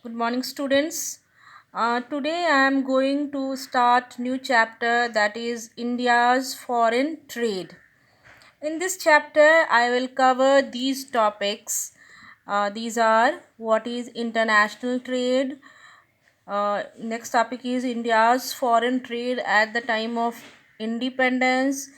Good morning, students. Today I am going to start new chapter, that is India's foreign trade. In this chapter, I will cover these topics. These are what is international trade. Next topic is India's foreign trade at the time of independence.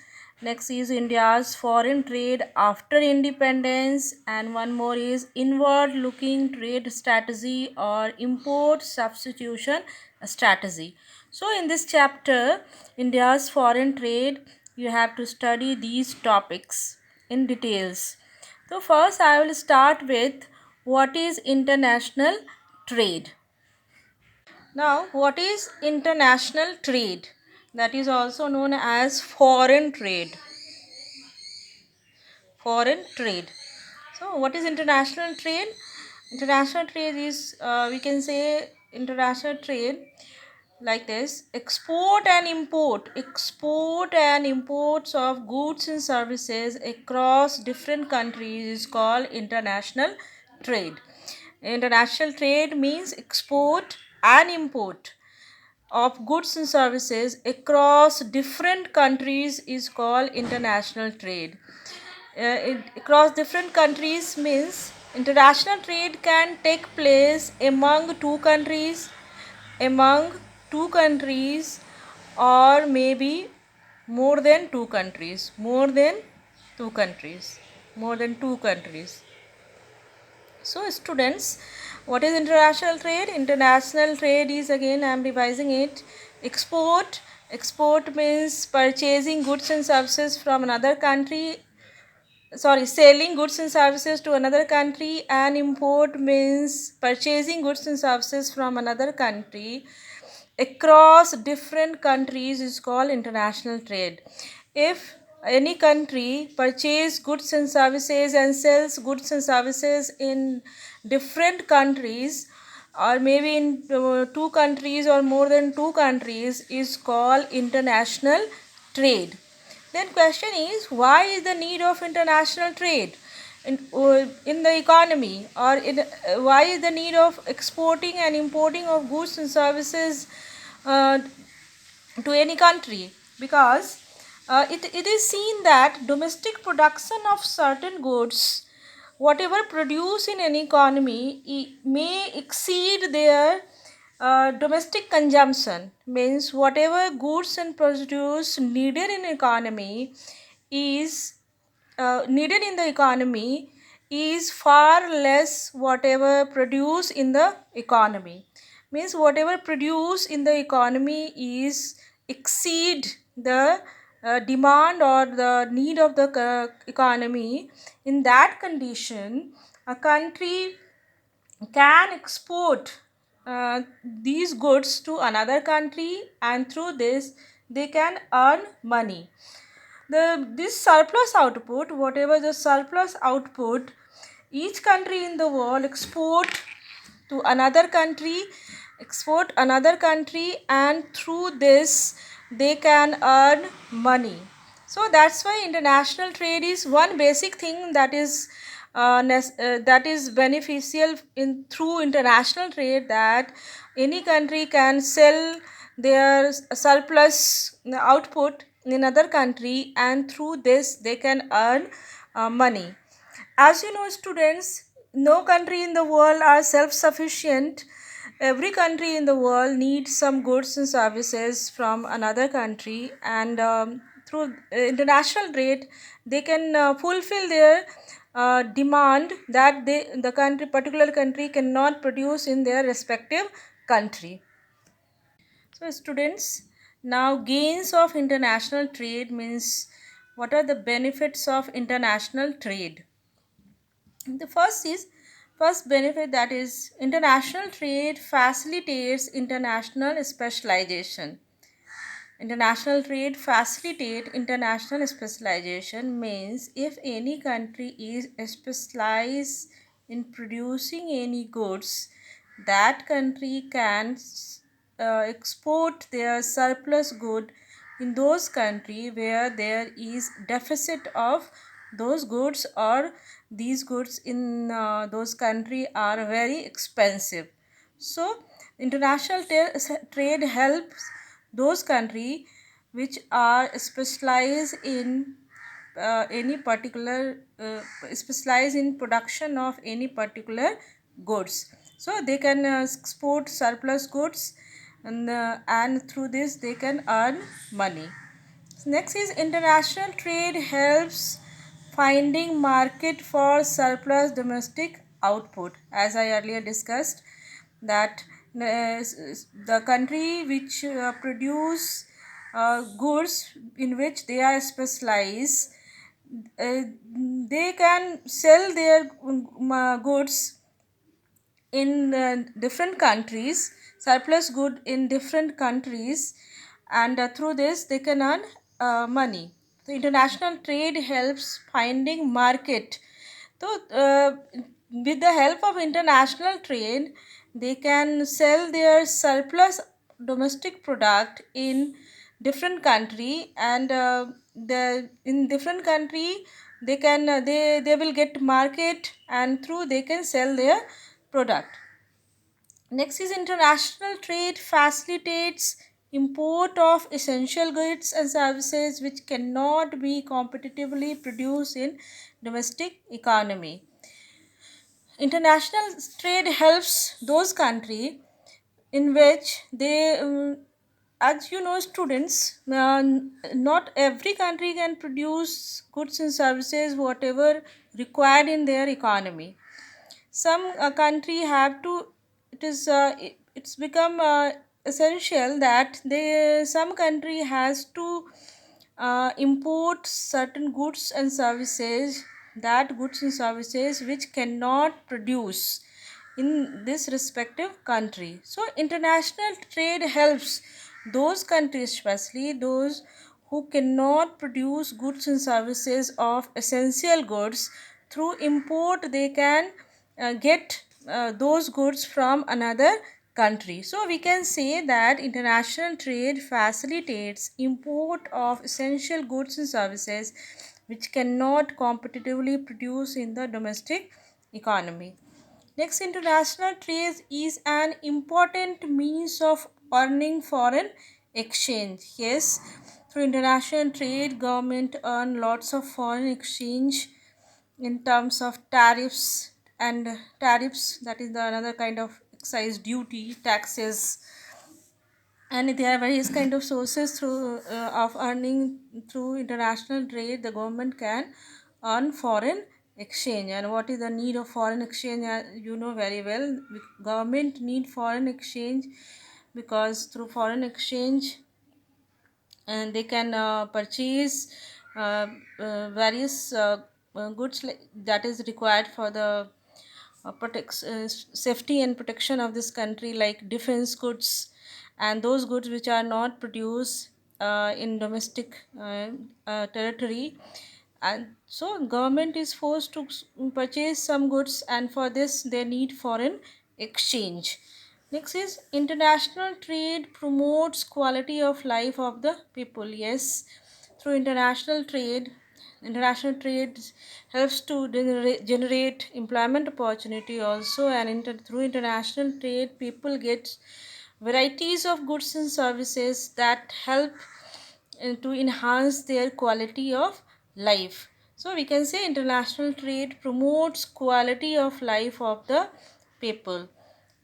Next is India's foreign trade after independence, and one more is inward looking trade strategy or import substitution strategy. So, in this chapter, India's foreign trade, you have to study these topics in details. So, first, I will start with what is international trade. Now, what is international trade? That is also known as foreign trade. Foreign trade. So, what is international trade? International trade is, we can say, international trade like this: export and imports of goods and services across different countries is called international trade. International trade means export and import of goods and services across different countries is called international trade. Across different countries means international trade can take place among two countries, or maybe more than two countries, more than two countries. So, students, what is international trade? International trade is, again I am revising it, export. Export means purchasing goods and services from another country, selling goods and services to another country, and import means purchasing goods and services from another country across different countries is called international trade. If any country purchase goods and services and sells goods and services in different countries, or maybe in two countries or more than two countries, is called international trade. Then question is, why is the need of international trade in the economy, or why is the need of exporting and importing of goods and services uh, to any country? Because it is seen that domestic production of certain goods, whatever produced in an economy, may exceed their domestic consumption. Means whatever goods and produce needed in economy is needed in the economy is far less whatever produced in the economy. Means whatever produced in the economy is exceed the demand or the need of the economy. In that condition, a country can export these goods to another country, and through this they can earn money. This surplus output, whatever the surplus output, each country in the world to another country export another country, and through this they can earn money. So that's why international trade is one basic thing that is beneficial in through international trade, that any country can sell their surplus output in another country, and through this they can earn money. As you know, students, no country in the world are self sufficient. Every country in the world needs some goods and services from another country, and through international trade they can fulfill their demand that the particular country cannot produce in their respective country. So, students, now gains of international trade means, what are the benefits of international trade? The first benefit, that is international trade facilitates international specialization. International trade facilitate international specialization means if any country is specialized in producing any goods, that country can export their surplus good in those country where there is deficit of those goods, or these goods in those country are very expensive. So international trade helps those country which are specialized in any particular specialized in production of any particular goods. So they can export surplus goods, and through this they can earn money. Next is international trade helps finding market for surplus domestic output. As I earlier discussed, that the country which produce goods in which they are specialized, uh, they can sell their goods in different countries, surplus good in different countries, and through this they can earn money. The international trade helps finding market. So with the help of international trade, they can sell their surplus domestic product in different country, and the in different country they can they will get market, and through they can sell their product. Next is international trade facilitates import of essential goods and services which cannot be competitively produced in domestic economy. International trade helps those country in which they as you know students, not every country can produce goods and services whatever required in their economy. Some country have to, it's become essential that they some country has to import certain goods and services, that goods and services which cannot produce in this respective country. So international trade helps those countries, especially those who cannot produce goods and services of essential goods. Through import they can get those goods from another country. So we can say that international trade facilitates import of essential goods and services which cannot competitively produce in the domestic economy. Next, international trade is an important means of earning foreign exchange. Yes, through international trade, government earn lots of foreign exchange in terms of tariffs, and tariffs, that is the another kind of excise duty, taxes, and there are various kind of sources through of earning. Through international trade the government can earn foreign exchange. And what is the need of foreign exchange? You know very well, government need foreign exchange because through foreign exchange and they can purchase various goods that is required for the safety and protection of this country, like defense goods and those goods which are not produced in domestic territory. And so government is forced to purchase some goods, and for this they need foreign exchange. Next is international trade promotes quality of life of the people. Yes, through international trade helps to generate employment opportunity also, and through international trade people get varieties of goods and services that help to enhance their quality of life. So we can say international trade promotes quality of life of the people.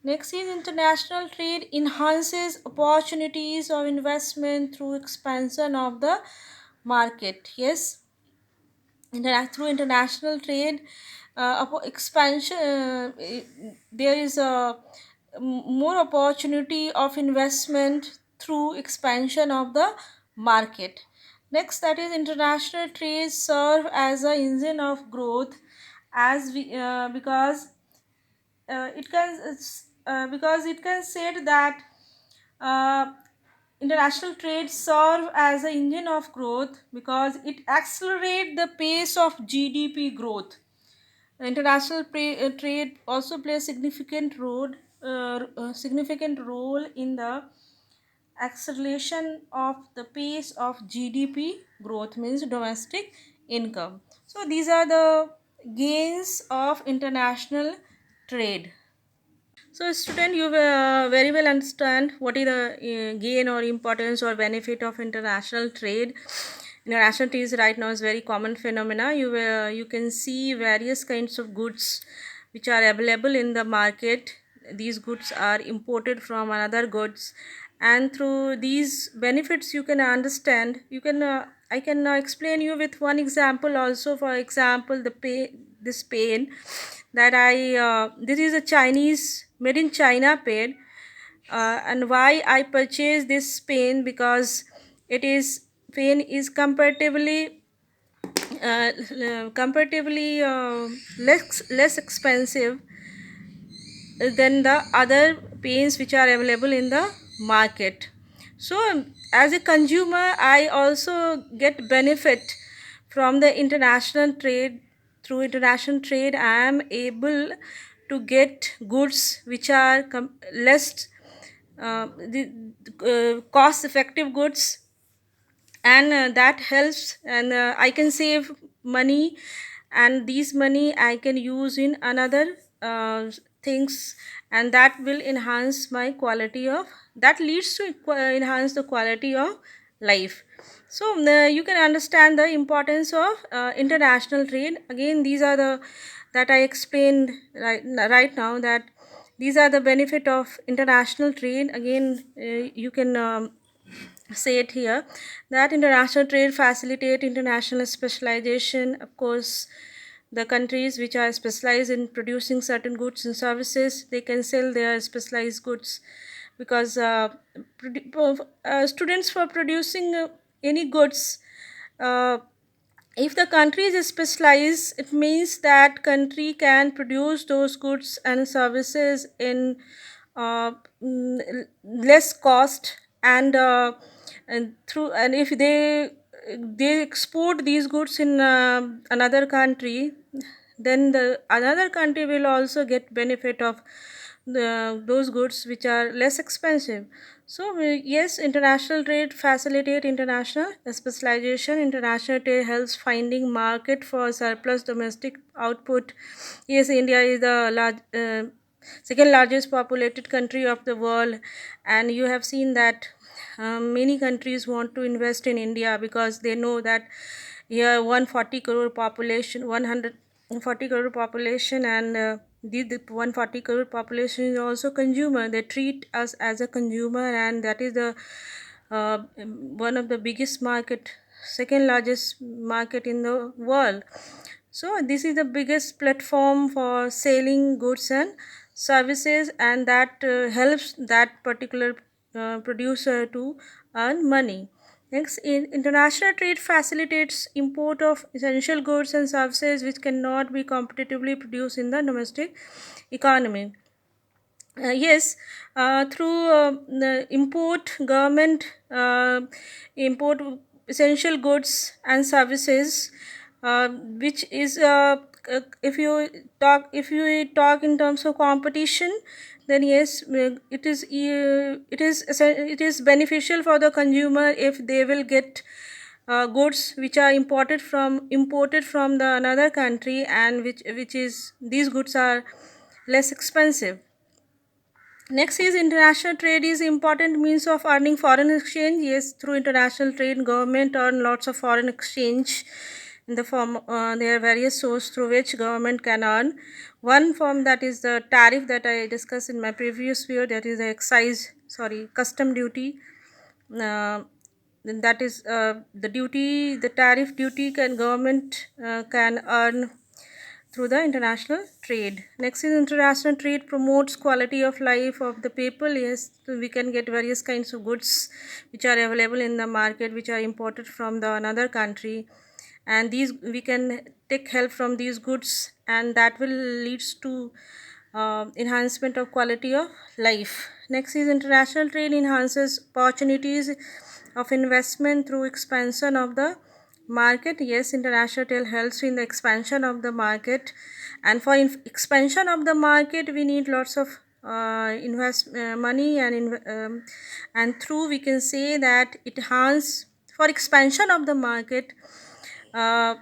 Next is international trade enhances opportunities of investment through expansion of the market. Yes, through international trade expansion, there is a more opportunity of investment through expansion of the market. Next, that is international trade serve as a engine of growth, as we because it can say that uh, international trade serve as an engine of growth because it accelerates the pace of GDP growth. International trade also plays significant role in the acceleration of the pace of GDP growth, means domestic income. So these are the gains of international trade. So, student, you very well understand what is the gain or importance or benefit of international trade. International trade is right now is very common phenomena. You can see various kinds of goods which are available in the market. These goods are imported from another goods, and through these benefits, you can understand. You can I can explain you with one example also. For example, this pen that I this is a Chinese made in China pen, and why I purchased this pen, because it is pen is comparatively less expensive than the other pens which are available in the market. So as a consumer, I also get benefit from the international trade. Through international trade, I am able to get goods which are less the cost effective goods, and that helps, and I can save money, and these money I can use in another things, and that will enhance my quality of, that leads to enhance the quality of life. So you can understand the importance of international trade. Again, these are the that I explained right now, that these are the benefit of international trade. Again, you can say it here, that international trade facilitate international specialization. Of course, the countries which are specialized in producing certain goods and services, they can sell their specialized goods, because students, for producing any goods, uh, if the country is specialized, it means that country can produce those goods and services in uh, less cost, and through, and if they export these goods in another country, then the another country will also get benefit of those goods which are less expensive. So yes, international trade facilitate international specialization. International trade helps finding market for surplus domestic output. Yes, India is the second largest populated country of the world, and you have seen that many countries want to invest in India, because they know that here 140 crore population, 140 crore population, and the 140 crore population is also consumer. They treat us as a consumer, and that is the one of the biggest market, second largest market in the world. So this is the biggest platform for selling goods and services, and that helps that particular producer to earn money. Next, international trade facilitates import of essential goods and services which cannot be competitively produced in the domestic economy. Yes, through the import, government import essential goods and services, which is if you talk in terms of competition, then yes, it is beneficial for the consumer if they will get goods which are imported from the another country, and which is these goods are less expensive. Next is international trade is important means of earning foreign exchange. Yes, through international trade, government earn lots of foreign exchange in the form, there are various sources through which government can earn. One form, that is the tariff that I discussed in my previous video, that is the custom duty. Uh, that is the tariff duty can government can earn through the international trade. Next is international trade promotes quality of life of the people. Yes, so we can get various kinds of goods which are available in the market, which are imported from the another country, and these we can take help from these goods, and that will leads to enhancement of quality of life. Next is international trade enhances opportunities of investment through expansion of the market. Yes, international trade helps in the expansion of the market, and for expansion of the market we need lots of invest money, and through we can say that it enhance for expansion of the market. uh,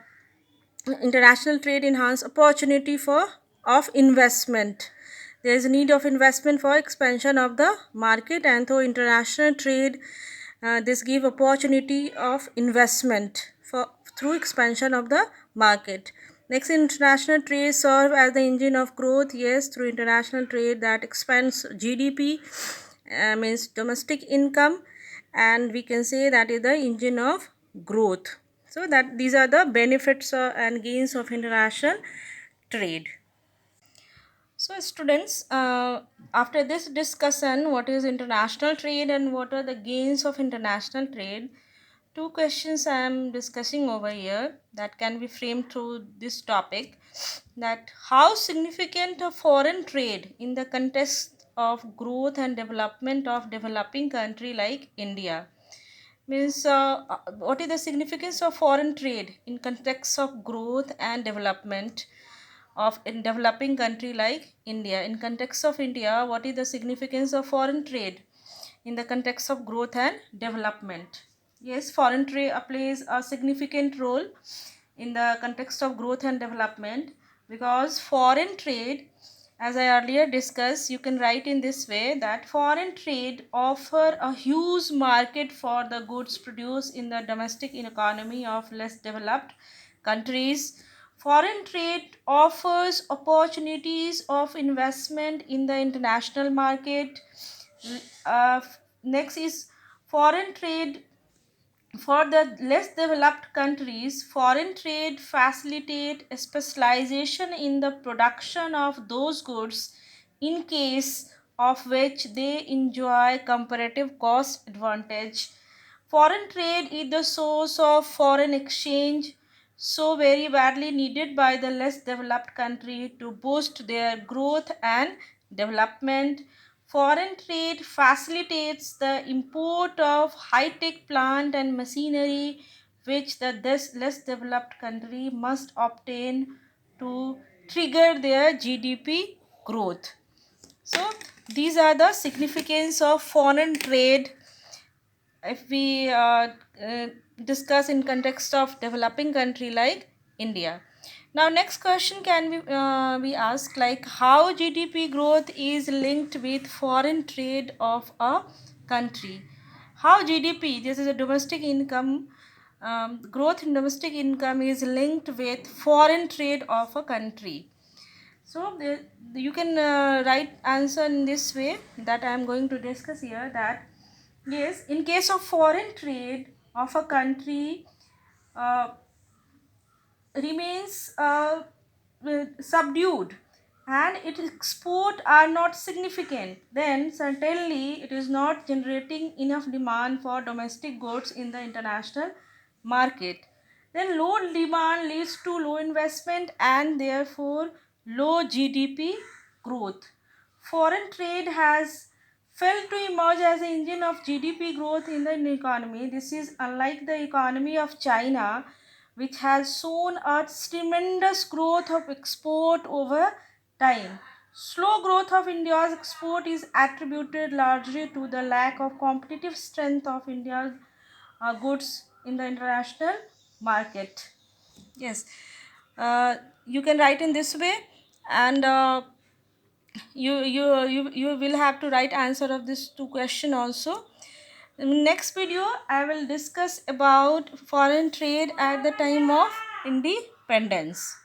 International trade enhance opportunity for of investment. There is a need of investment for expansion of the market, and through international trade, this give opportunity of investment for through expansion of the market. Next, international trade serve as the engine of growth. Yes, through international trade that expands GDP, means domestic income, and we can say that is the engine of growth. So that these are the benefits and gains of international trade. So students, after this discussion, what is international trade and what are the gains of international trade, two questions I am discussing over here that can be framed through this topic, that how significant a foreign trade in the context of growth and development of developing country like India. Means what is the significance of foreign trade in context of growth and development of in developing country like India. In context of India, what is the significance of foreign trade in the context of growth and development? Yes, foreign trade plays a significant role in the context of growth and development, because foreign trade, as I earlier discussed, you can write in this way that foreign trade offer a huge market for the goods produced in the domestic economy of less developed countries. Foreign trade offers opportunities of investment in the international market. Uh, Next is foreign trade. For the less developed countries, foreign trade facilitate specialization in the production of those goods in case of which they enjoy comparative cost advantage. Foreign trade is the source of foreign exchange, so very badly needed by the less developed country to boost their growth and development. Foreign trade facilitates the import of high-tech plant and machinery which the less developed country must obtain to trigger their GDP growth. So these are the significance of foreign trade if we discuss in context of developing country like India. Now next question can be asked, like how GDP growth is linked with foreign trade of a country. How GDP, this is a domestic income, growth in domestic income is linked with foreign trade of a country. So you can write answer in this way that I am going to discuss here, that yes, in case of foreign trade of a country uh, remains subdued and its export are not significant, then certainly it is not generating enough demand for domestic goods in the international market. Then low demand leads to low investment and therefore low GDP growth. Foreign trade has failed to emerge as an engine of GDP growth in the economy. This is unlike the economy of China, which has shown a tremendous growth of export over time. Slow growth of India's export is attributed largely to the lack of competitive strength of India's goods in the international market. Yes, uh, you can write in this way, and you will have to write answer of this two question also. In next video I will discuss about foreign trade at the time of independence.